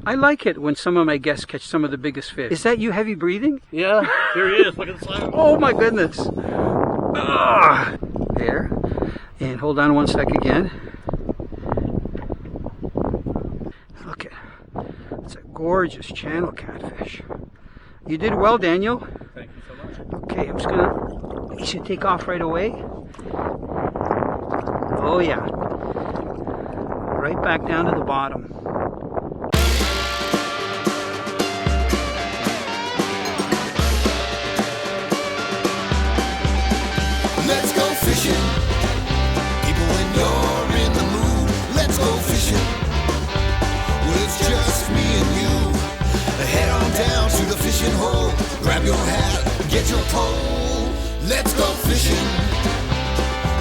I like it when some of my guests catch some of the biggest fish. Is that you heavy breathing? Yeah, there he is. Look at the slime. Oh my goodness. There. And hold on one sec again. Look at it. It's a gorgeous channel catfish. You did well, Daniel. Thank you so much. Okay, I'm just gonna, he should take off right away. Oh yeah. Right back down to the bottom. Let's go fishing. People, when you're in the mood, let's go fishing. Well, it's just me and you. Head on down to the fishing hole. Grab your hat, get your pole. Let's go fishing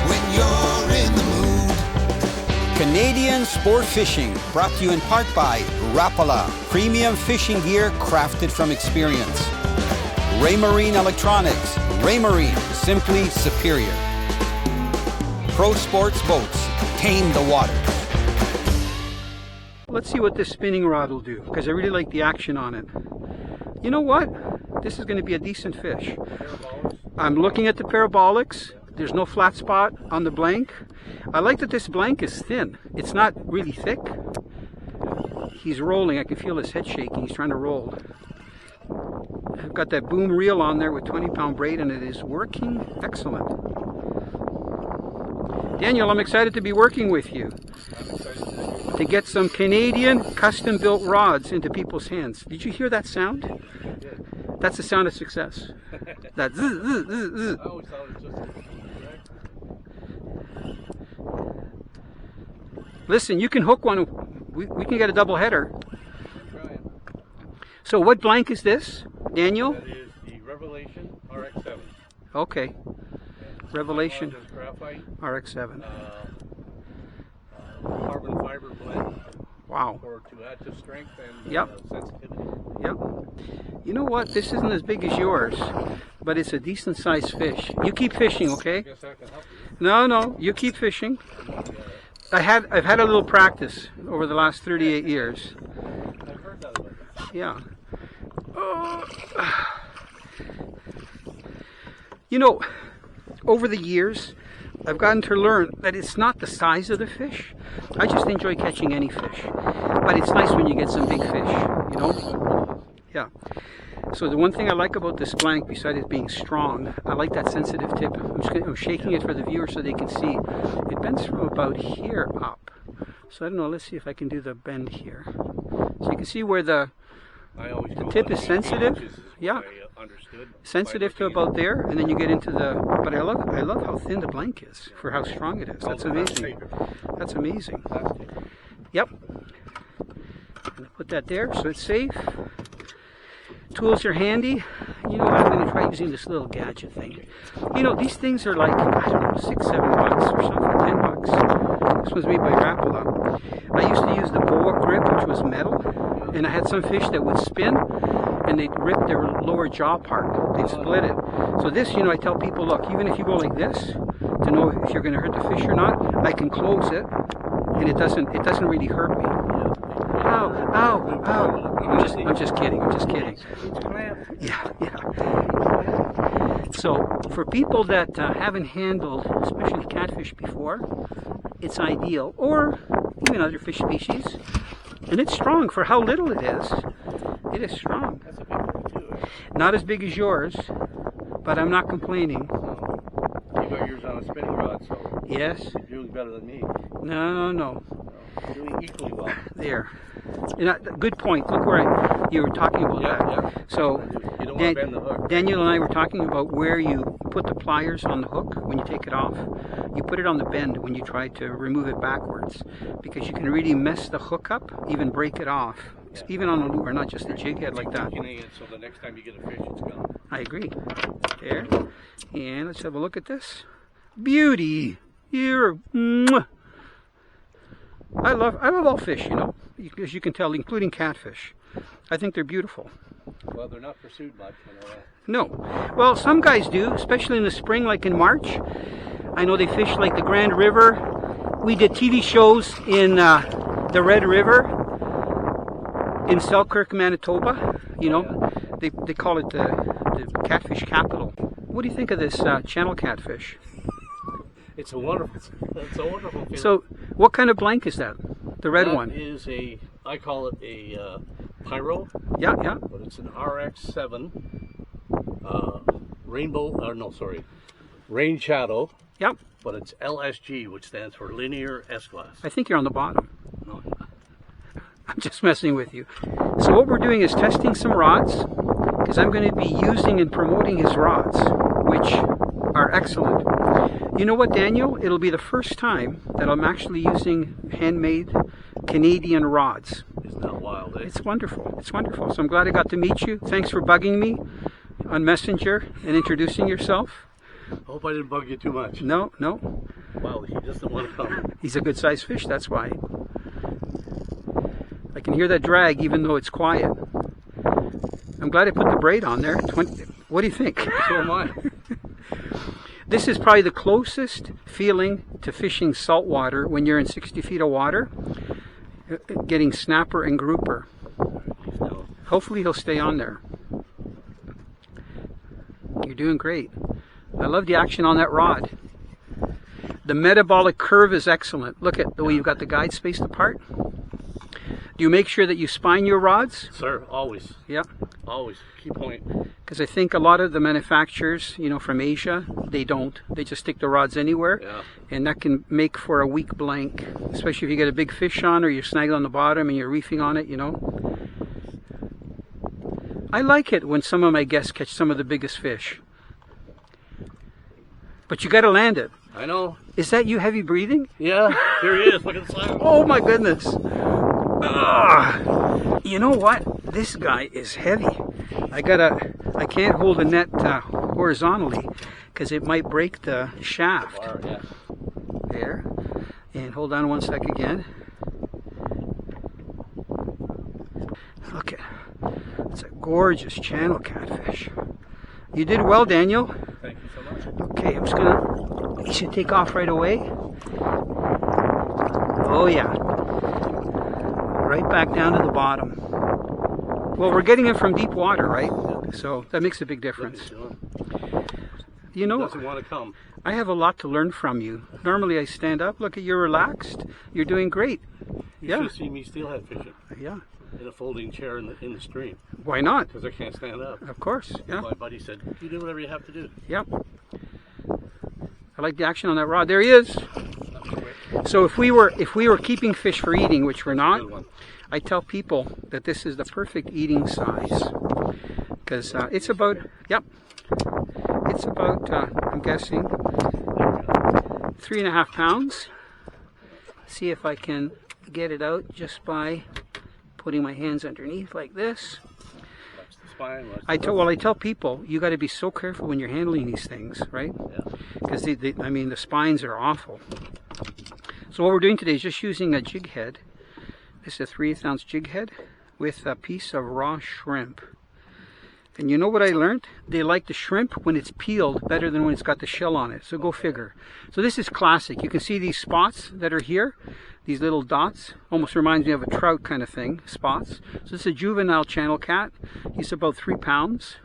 when you're in the mood. Canadian Sport Fishing, brought to you in part by Rapala, premium fishing gear crafted from experience. Raymarine Electronics, Raymarine, simply superior. Pro Sports Boats, tame the waters. Let's see what this spinning rod will do, because I really like the action on it. You know what? This is going to be a decent fish. I'm looking at the parabolics. There's no flat spot on the blank. I like that this blank is thin. It's not really thick. He's rolling. I can feel his head shaking. He's trying to roll. I've got that boom reel on there with 20-pound braid, and it is working excellent. Daniel, I'm excited to be working with you to get some Canadian custom-built rods into people's hands. Did you hear that sound? That's the sound of success. That zzz, zzz, zzz, zzz. I always thought it was just Listen, you can hook one. We can get a double header. So what blank is this, Daniel? That is the Revelation RX7. Okay. Revelation Graphite, RX7. carbon fiber blend. Wow. For to add to strength and Yep. sensitivity. Yep. You know what? This isn't as big as yours, but it's a decent sized fish. You keep fishing, okay? I guess I can help you. No, you keep fishing. I've had a little practice over the last 38 years. I've heard that about that. Yeah. You know, over the years, I've gotten to learn that it's not the size of the fish. I just enjoy catching any fish. But it's nice when you get some big fish, you know? Yeah. So the one thing I like about this blank, besides it being strong, I like that sensitive tip. I'm shaking it for the viewer so they can see. It bends from about here up. So I don't know, let's see if I can do the bend here. So you can see where the tip is sensitive. Yeah. Sensitive to about there, and then you get into the, but I love how thin the blank is for how strong it is. That's amazing. That's amazing. Yep. I'm gonna put that there so it's safe. Tools are handy. You know, I'm going to try using this little gadget thing. You know, these things are like, I don't know, $6, $7 or something, $10. This one's made by Rapala. I used to use the boa grip, which was metal, and I had some fish that would spin, and they'd rip their lower jaw apart. They'd split it. So this, you know, I tell people, look, even if you go like this, to know if you're going to hurt the fish or not, I can close it, and it doesn't really hurt me. Ow, ow, ow. I'm just kidding. Yeah. So for people that haven't handled, especially catfish before, it's ideal, or even other fish species. And it's strong for how little it is. It is strong. That's a big one too. Not as big as yours, but I'm not complaining. You got yours on a spinning rod, so Yes. you're doing better than me. No. You're doing equally well. There. Good point. Look where you were talking about that. Yeah. So You don't want to bend the hook. Daniel and I were talking about where you put the pliers on the hook when you take it off. You put it on the bend when you try to remove it backwards, because you can really mess the hook up, even break it off, even on a lure, not just a jig head like that. So the next time you get a fish, it's gone. I agree. There. And let's have a look at this. Beauty. Here. Mwah. I love all fish, you know, as you can tell, including catfish. I think they're beautiful. Well, they're not pursued much, you know. No. Well, some guys do, especially in the spring, like in March. I know they fish like the Grand River. We did TV shows in the Red River. In Selkirk, Manitoba, you know, they call it the catfish capital. What do you think of this channel catfish? It's a wonderful fish. So, what kind of blank is that? The red one? That is I call it a pyro. Yeah, yeah. But it's an RX7 rain shadow. Yep. But it's LSG, which stands for linear S-glass. I think you're on the bottom. No. I'm just messing with you. So what we're doing is testing some rods, because I'm going to be using and promoting his rods, which are excellent. You know what, Daniel? It'll be the first time that I'm actually using handmade Canadian rods. Isn't that wild, eh? It's wonderful. It's wonderful. So I'm glad I got to meet you. Thanks for bugging me on Messenger and introducing yourself. I hope I didn't bug you too much. No, no. Wow, he doesn't want to come. He's a good sized fish, that's why. I can hear that drag even though it's quiet. I'm glad I put the braid on there. What do you think? So am I. This is probably the closest feeling to fishing saltwater when you're in 60 feet of water, getting snapper and grouper. Hopefully he'll stay on there. You're doing great. I love the action on that rod. The metabolic curve is excellent. Look at the way you've got the guide spaced apart. Do you make sure that you spine your rods? Sir, always. Yeah. Always. Key point. Because I think a lot of the manufacturers, you know, from Asia, they don't. They just stick the rods anywhere. Yeah. And that can make for a weak blank. Especially if you get a big fish on or you're snagged on the bottom and you're reefing on it, you know. I like it when some of my guests catch some of the biggest fish. But you got to land it. I know. Is that you heavy breathing? Yeah, here he is. Look at the size. Oh my goodness. You know what? This guy is heavy. I can't hold the net horizontally because it might break the shaft. Yeah. There. And hold on one sec again. Look at it's a gorgeous channel catfish. You did well, Daniel. Thank you so much. Okay, I'm just gonna. You should take off right away. Oh yeah. Right back down to the bottom. Well, we're getting it from deep water, right? So that makes a big difference. You know, Doesn't want to come. I have a lot to learn from you. Normally I stand up, look at you relaxed. You're doing great. You Yeah. should have seen me steelhead fishing Yeah. in a folding chair in the stream Why not? because I can't stand up. Of course. Yeah. My buddy said, "You do whatever you have to do." Yep. I like the action on that rod. There he is. So if we were keeping fish for eating, which we're not, Good one. I tell people that this is the perfect eating size because it's about, yep, it's about, I'm guessing, 3.5 pounds. See if I can get it out just by putting my hands underneath like this. Watch the spine. I tell people you got to be so careful when you're handling these things, right? Because I mean the spines are awful. So what we're doing today is just using a jig head. This is a 3/8 ounce jig head with a piece of raw shrimp. And you know what I learned? They like the shrimp when it's peeled better than when it's got the shell on it. So go figure. So this is classic. You can see these spots that are here. These little dots. Almost reminds me of a trout kind of thing. Spots. So this is a juvenile channel cat. He's about 3 pounds.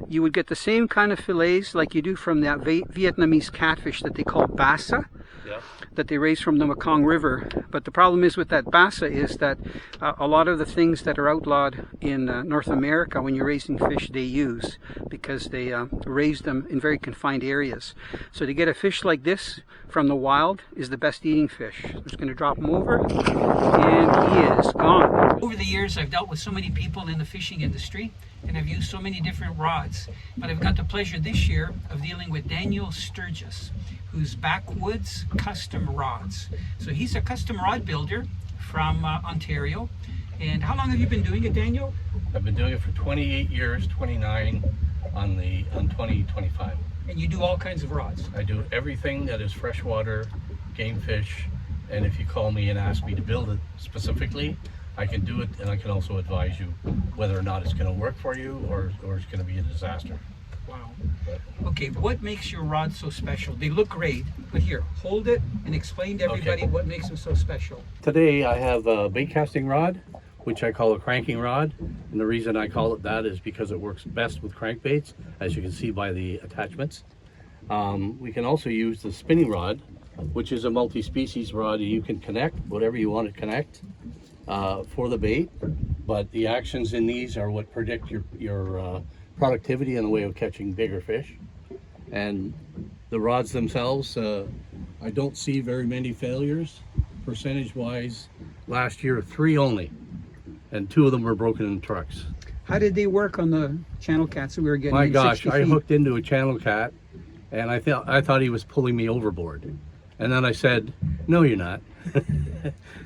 You would get the same kind of fillets like you do from that Vietnamese catfish that they call bassa. Yeah. That they raise from the Mekong River. But the problem is with that bassa is that a lot of the things that are outlawed in North America when you're raising fish they use because they raise them in very confined areas. So to get a fish like this from the wild is the best eating fish. I'm just going to drop him over and he is gone. Over the years I've dealt with so many people in the fishing industry and I've used so many different rods, but I've got the pleasure this year of dealing with Daniel Sturges, who's Backwoods Custom Rods. So he's a custom rod builder from Ontario. And how long have you been doing it, Daniel? I've been doing it for 28 years, 29 on 2025. And you do all kinds of rods. I do everything that is freshwater, game fish, and if you call me and ask me to build it specifically, I can do it, and I can also advise you whether or not it's going to work for you or it's going to be a disaster. Wow. Okay, what makes your rods so special? They look great, but here, hold it and explain to everybody what makes them so special. Today I have a bait casting rod which I call a cranking rod. And the reason I call it that is because it works best with crankbaits, as you can see by the attachments. We can also use the spinning rod, which is a multi-species rod. You can connect whatever you want to connect for the bait, but the actions in these are what predict your productivity in the way of catching bigger fish. And the rods themselves, I don't see very many failures percentage-wise. Last year, 3 only, and 2 of them were broken in trucks. How did they work on the channel cats that we were getting? My in gosh, 60 I feet? hooked into a channel cat, and I thought he was pulling me overboard. And then I said, "No, you're not."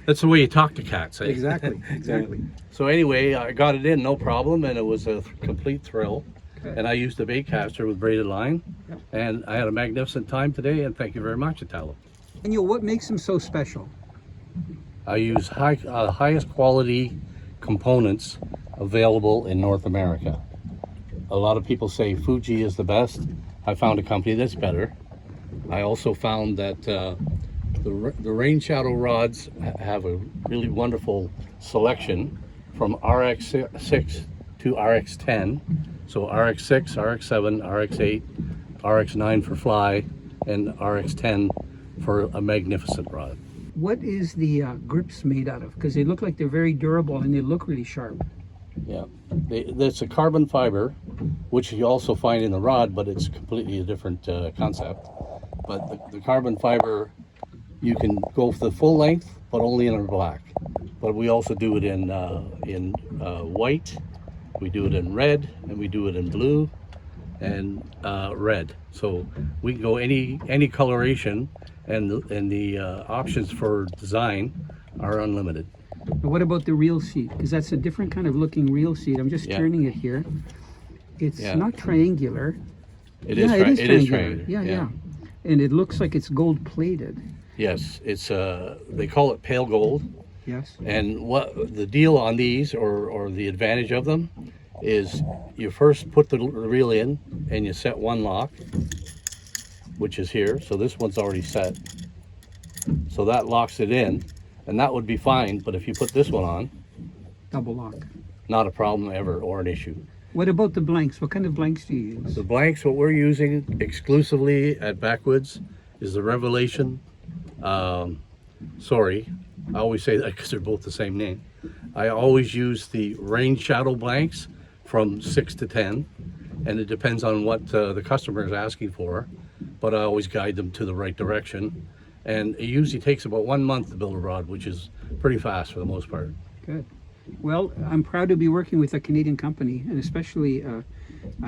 That's the way you talk to cats. Eh? Exactly, exactly. So anyway, I got it in, no problem, and it was a complete thrill. Good. And I used a bait caster with braided line, Yep. and I had a magnificent time today, and thank you very much, Italo. And what makes them so special? I use highest quality components available in North America. A lot of people say Fuji is the best. I found a company that's better. I also found that the rain shadow rods have a really wonderful selection from RX6 to RX10. So RX6, RX7, RX8, RX9 for fly, and RX10 for a magnificent rod. What is the grips made out of? Because they look like they're very durable and they look really sharp. Yeah, it's a carbon fiber, which you also find in the rod, but it's completely a different concept. But the carbon fiber, you can go for the full length, but only in black. But we also do it in white, we do it in red, and we do it in blue and red. So we can go any coloration, and the options for design are unlimited. But what about the reel seat? Because that's a different kind of looking reel seat. I'm just Yeah. turning it here. It's Yeah. not triangular. It Yeah, is triangular. triangular. Yeah. And it looks like it's gold plated. Yes, it's they call it pale gold. Yes. And what the deal on these, or the advantage of them, is you first put the reel in and you set one lock, which is here. So this one's already set. So that locks it in, and that would be fine. But if you put this one on, Double lock. not a problem ever or an issue. What about the blanks? What kind of blanks do you use? The blanks, what we're using exclusively at Backwoods is the Revelation. Sorry, I always say that because they're both the same name. I always use the rain shadow blanks from 6 to 10, and it depends on what the customer is asking for, but I always guide them to the right direction. And it usually takes about 1 month to build a rod, which is pretty fast for the most part. Good. Well, I'm proud to be working with a Canadian company, and especially a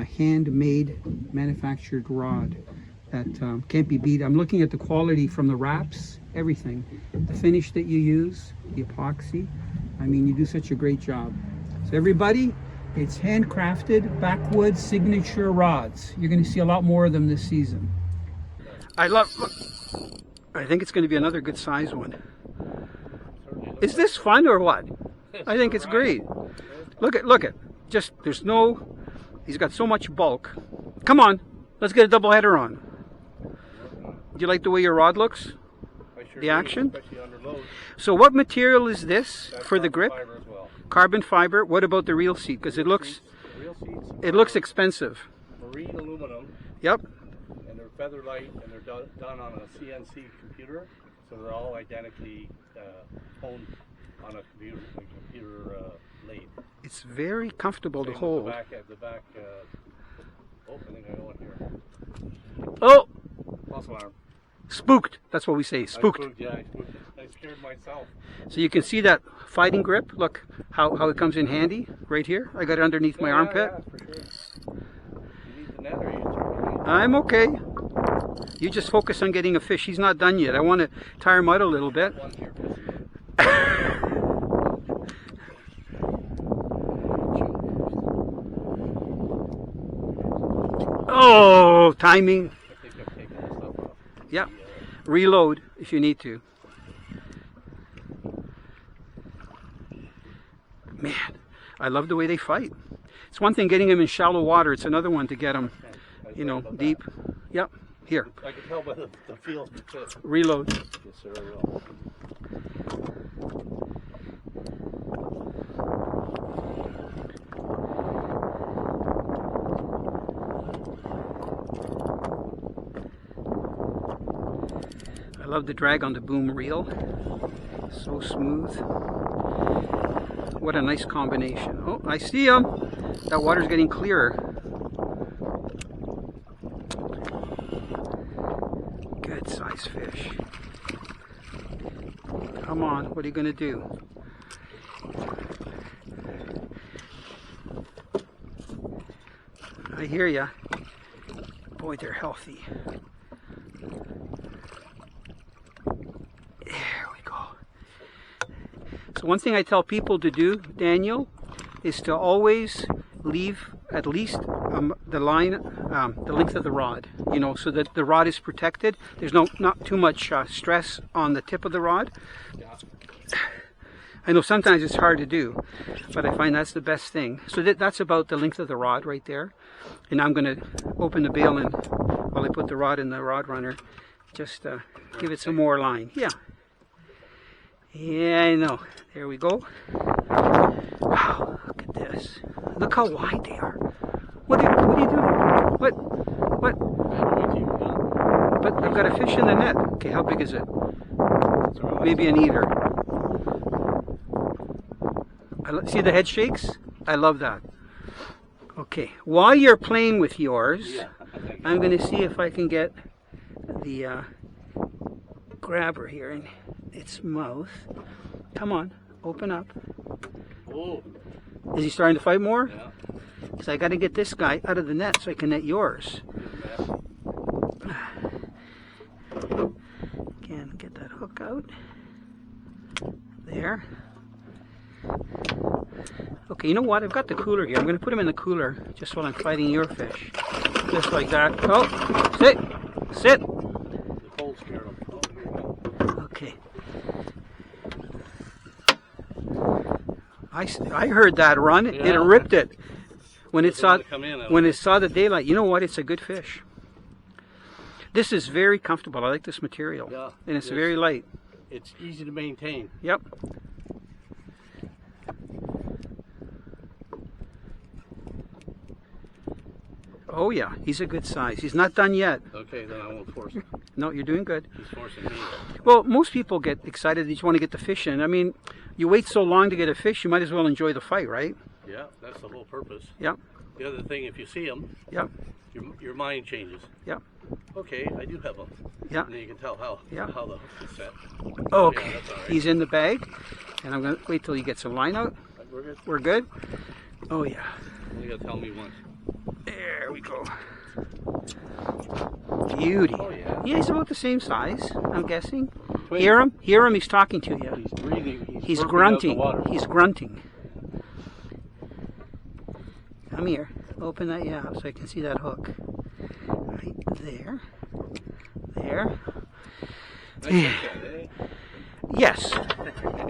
handmade manufactured rod that can't be beat. I'm looking at the quality from the wraps, everything. The finish that you use, the epoxy. I mean, you do such a great job. So everybody, it's handcrafted Backwoods Signature Rods. You're going to see a lot more of them this season. Look, I think it's going to be another good size one. Is this fun or what? I think it's great. Look at, just, he's got so much bulk. Come on, let's get a double header on. Do you like the way your rod looks? The action? So what material is this for the grip? Carbon fiber. What about the reel seat? Because it looks expensive. Marine aluminum. Yep. And they're feather light, and they're done on a CNC computer, so they're all identically honed on a computer lathe. It's very comfortable to Same with hold. The back. Oh, I think I know it here. Oh, False alarm. spooked. That's what we say. Spooked. I spooked. I scared myself. So you can see that fighting grip. Look how it comes in handy right here. I got it underneath my armpit. Yeah, for sure. You need the net, or you I'm okay. You just focus on getting a fish. He's not done yet. I want to tire him out a little bit. one here. Oh, timing. I think I've taken the stuff off. Yeah. Reload if you need to. Man, I love the way they fight. It's one thing getting them in shallow water. It's another one to get them, deep. Yep. Here. I can tell by the feel of the tip. Reload. Yes, sir, I will. love the drag on the boom reel. So smooth. What a nice combination. Oh, I see him. That water's getting clearer. Good size fish. Come on, what are you going to do? I hear ya. Boy, they're healthy. There we go. So one thing I tell people to do, Daniel, is to always leave at least the line, the length of the rod, you know, so that the rod is protected. There's not too much stress on the tip of the rod. I know sometimes it's hard to do, but I find that's the best thing. So that's about the length of the rod right there. And I'm going to open the bail and while I put the rod in the rod runner, just give it some more line. Yeah. Yeah, I know. There we go. Wow, look at this. Look how wide they are. What are you doing? What? But I've got a fish in the net. Okay, how big is it? Maybe an eater. See the head shakes? I love that. Okay, while you're playing with yours, I'm going to see if I can get the grabber here in its mouth. Come on, open up. Oh. Is he starting to fight more? Yeah. Because I got to get this guy out of the net so I can net yours. Again, get that hook out. There. Okay, you know what? I've got the cooler here. I'm going to put him in the cooler just while I'm fighting your fish. Just like that. Oh, sit. Sit. The cold scared him. Okay. I heard that run. Yeah. It ripped it. When it saw the daylight, you know what? It's a good fish. This is very comfortable. I like this material. Yeah, and it's very light. It's easy to maintain. Yep. Oh yeah, he's a good size. He's not done yet. Okay, then I won't force him. No, you're doing good. He's forcing me. Well, most people get excited. They just want to get the fish in. I mean, you wait so long to get a fish, you might as well enjoy the fight, right? Yeah, that's the whole purpose. Yep. The other thing, if you see him, Yep. your mind changes. Yep. Okay, I do have him. Yep. And then you can tell how the hook is set. Okay. Yeah, that's all right. He's in the bag, and I'm going to wait till he gets a line out. We're good. We're good? Oh yeah. You gotta tell me once. There we go. Beauty. Oh, yeah. Yeah, he's about the same size, I'm guessing. Twin. Hear him? Hear him? He's talking to you. He's breathing. He's burping out the grunting. water. He's grunting. Come here. Open that yeah so I can see that hook. Right there. There. Nice hook, eh? Yes.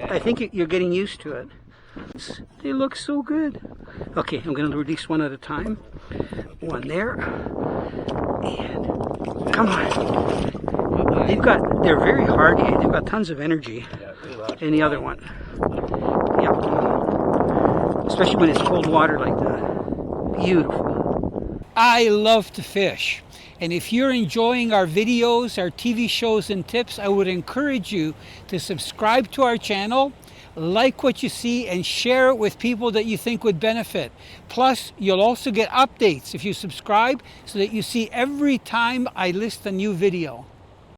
I think you're getting used to it. They look so good. Okay, I'm going to release one at a time. One there. And come on. They're very hardy. They've got tons of energy. And the other one. Yeah. Especially when it's cold water like that. Beautiful. I love to fish. And if you're enjoying our videos, our TV shows and tips, I would encourage you to subscribe to our channel, like what you see, and share it with people that you think would benefit. Plus, you'll also get updates if you subscribe so that you see every time I list a new video.